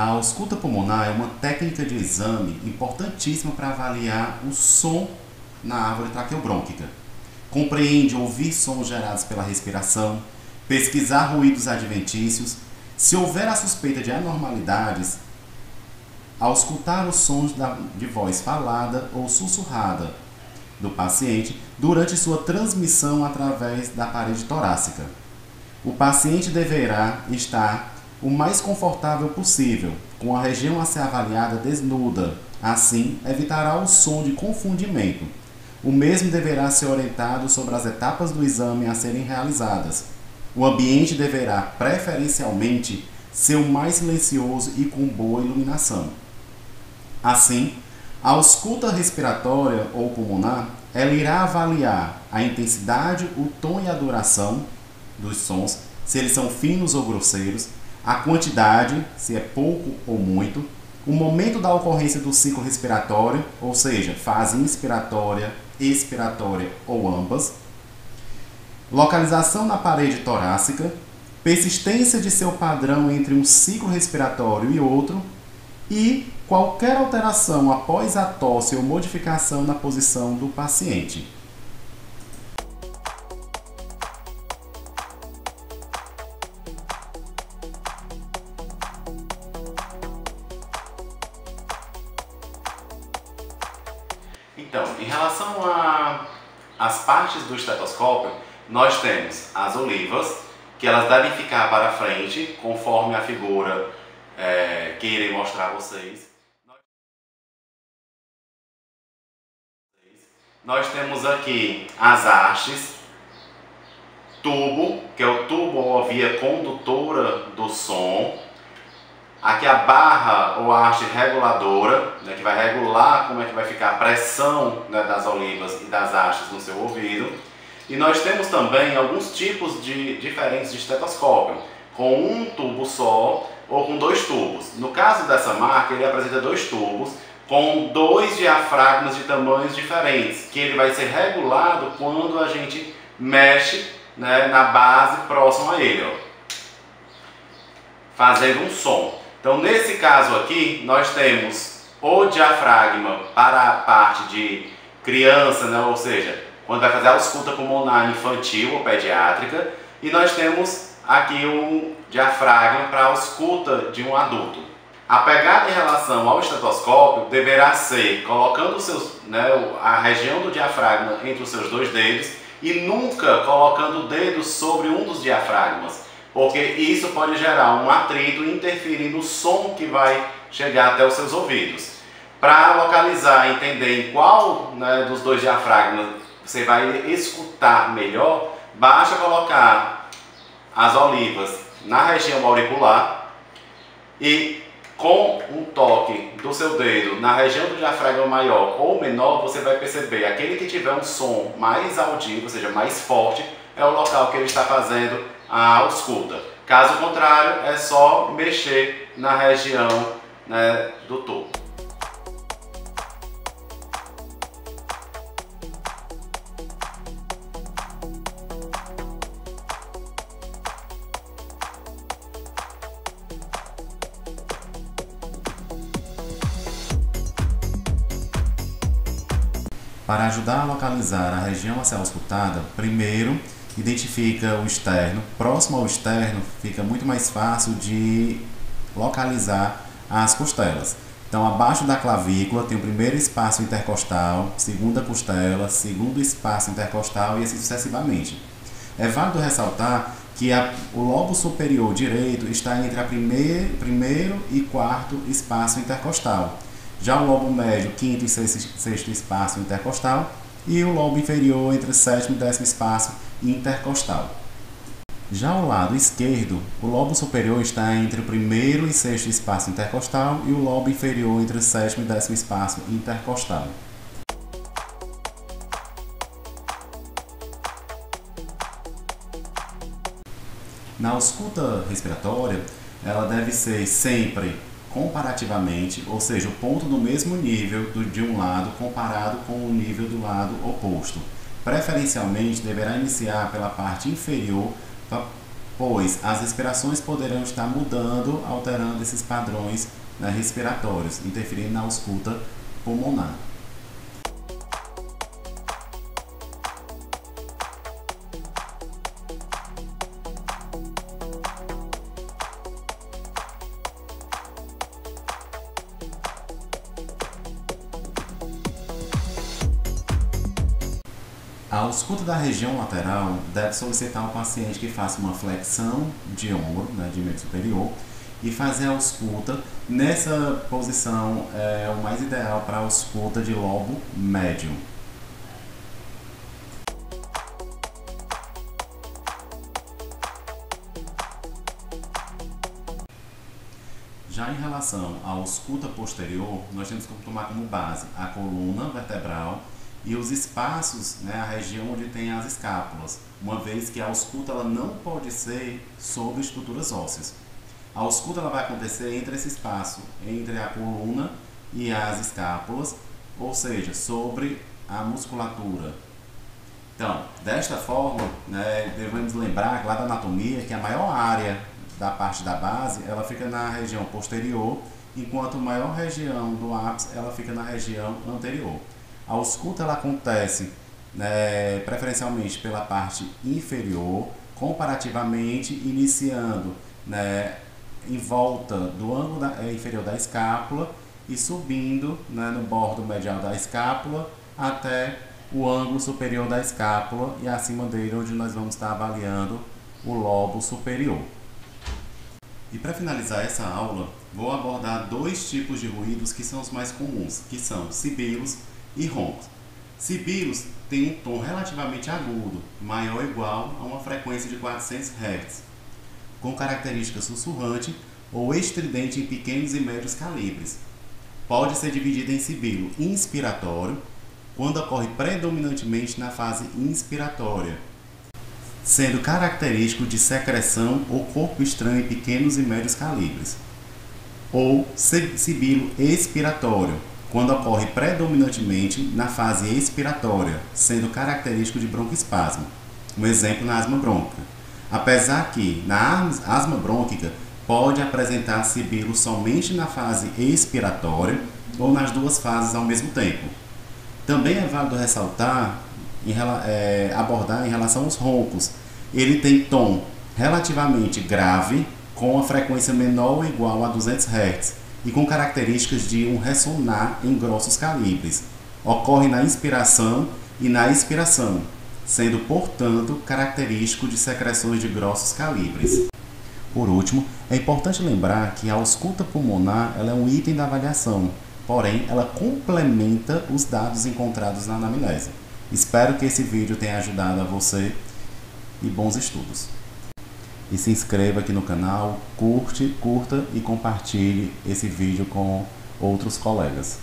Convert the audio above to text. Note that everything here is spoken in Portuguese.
A ausculta pulmonar é uma técnica de exame importantíssima para avaliar o som na árvore traqueobrônquica. Compreende ouvir sons gerados pela respiração, pesquisar ruídos adventícios. Se houver a suspeita de anormalidades, auscultar os sons de voz falada ou sussurrada do paciente durante sua transmissão através da parede torácica. O paciente deverá estar o mais confortável possível, com a região a ser avaliada desnuda. Assim, evitará o som de confundimento. O mesmo deverá ser orientado sobre as etapas do exame a serem realizadas. O ambiente deverá, preferencialmente, ser o mais silencioso e com boa iluminação. Assim, a ausculta respiratória ou pulmonar, ela irá avaliar a intensidade, o tom e a duração dos sons, se eles são finos ou grosseiros, a quantidade, se é pouco ou muito, o momento da ocorrência do ciclo respiratório, ou seja, fase inspiratória, expiratória ou ambas, localização na parede torácica, persistência de seu padrão entre um ciclo respiratório e outro, e qualquer alteração após a tosse ou modificação na posição do paciente. Então, em relação às partes do estetoscópio, nós temos as olivas, que elas devem ficar para frente, conforme a figura que irei mostrar a vocês. Nós temos aqui as hastes, tubo, que é o tubo ou a via condutora do som. Aqui a barra ou a haste reguladora, né, que vai regular como é que vai ficar a pressão, né, das olivas e das hastes no seu ouvido. E nós temos também alguns tipos diferentes de estetoscópio, com um tubo só ou com dois tubos. No caso dessa marca, ele apresenta dois tubos com dois diafragmas de tamanhos diferentes, que ele vai ser regulado quando a gente mexe, né, na base próxima a ele, ó, fazendo um som. Então, nesse caso aqui, nós temos o diafragma para a parte de criança, né? Ou seja, quando vai fazer a ausculta pulmonar infantil ou pediátrica, e nós temos aqui um diafragma para a ausculta de um adulto. A pegada em relação ao estetoscópio deverá ser colocando a região do diafragma entre os seus dois dedos e nunca colocando o dedo sobre um dos diafragmas, porque isso pode gerar um atrito e interferir no som que vai chegar até os seus ouvidos. Para localizar e entender em qual, né, dos dois diafragmas você vai escutar melhor, basta colocar as olivas na região auricular e com um toque do seu dedo na região do diafragma maior ou menor, você vai perceber aquele que tiver um som mais audível, ou seja, mais forte, é o local que ele está fazendo a ausculta. Caso contrário, é só mexer na região, né, do tubo. Para ajudar a localizar a região a ser auscultada, primeiro identifica o externo. Próximo ao externo fica muito mais fácil de localizar as costelas. Então, abaixo da clavícula tem o primeiro espaço intercostal, segunda costela, segundo espaço intercostal e assim sucessivamente. É válido ressaltar que o lobo superior direito está entre o primeiro e quarto espaço intercostal. Já o lobo médio, quinto e sexto espaço intercostal, e o lobo inferior entre o sétimo e décimo espaço intercostal. Já ao lado esquerdo, o lobo superior está entre o primeiro e sexto espaço intercostal e o lobo inferior entre o sétimo e décimo espaço intercostal. Na ausculta respiratória, ela deve ser sempre comparativamente, ou seja, o ponto no mesmo nível de um lado comparado com o nível do lado oposto. Preferencialmente, deverá iniciar pela parte inferior pois as respirações poderão estar mudando, alterando esses padrões, né, respiratórios, interferindo na ausculta pulmonar. A ausculta da região lateral deve solicitar ao paciente que faça uma flexão de ombro, né, de membro superior, e fazer a ausculta. Nessa posição é o mais ideal para a ausculta de lobo médio. Já em relação à ausculta posterior, nós temos que tomar como base a coluna vertebral e os espaços, né, a região onde tem as escápulas, uma vez que a ausculta ela não pode ser sobre estruturas ósseas. A ausculta ela vai acontecer entre esse espaço, entre a coluna e as escápulas, ou seja, sobre a musculatura. Então, desta forma, né, devemos lembrar lá da anatomia que a maior área da parte da base ela fica na região posterior, enquanto a maior região do ápice ela fica na região anterior. A ausculta ela acontece, né, preferencialmente pela parte inferior, comparativamente iniciando, né, em volta do ângulo inferior da escápula e subindo, né, no bordo medial da escápula até o ângulo superior da escápula e acima dele onde nós vamos estar avaliando o lobo superior. E para finalizar essa aula, vou abordar dois tipos de ruídos que são os mais comuns, que são sibilos e roncos. Sibilos têm um tom relativamente agudo, maior ou igual a uma frequência de 400 Hz, com característica sussurrante ou estridente em pequenos e médios calibres. Pode ser dividido em sibilo inspiratório, quando ocorre predominantemente na fase inspiratória, sendo característico de secreção ou corpo estranho em pequenos e médios calibres, ou sibilo expiratório, quando ocorre predominantemente na fase expiratória, sendo característico de broncoespasmo, um exemplo na asma brônquica. Apesar que na asma brônquica pode apresentar sibilo somente na fase expiratória ou nas duas fases ao mesmo tempo. Também é válido ressaltar, abordar em relação aos roncos. Ele tem tom relativamente grave, com a frequência menor ou igual a 200 Hz e com características de um ressonar em grossos calibres. Ocorre na inspiração e na expiração, sendo, portanto, característico de secreções de grossos calibres. Por último, é importante lembrar que a ausculta pulmonar ela é um item da avaliação, porém, ela complementa os dados encontrados na anamnese. Espero que esse vídeo tenha ajudado a você e bons estudos. E se inscreva aqui no canal, curta e compartilhe esse vídeo com outros colegas.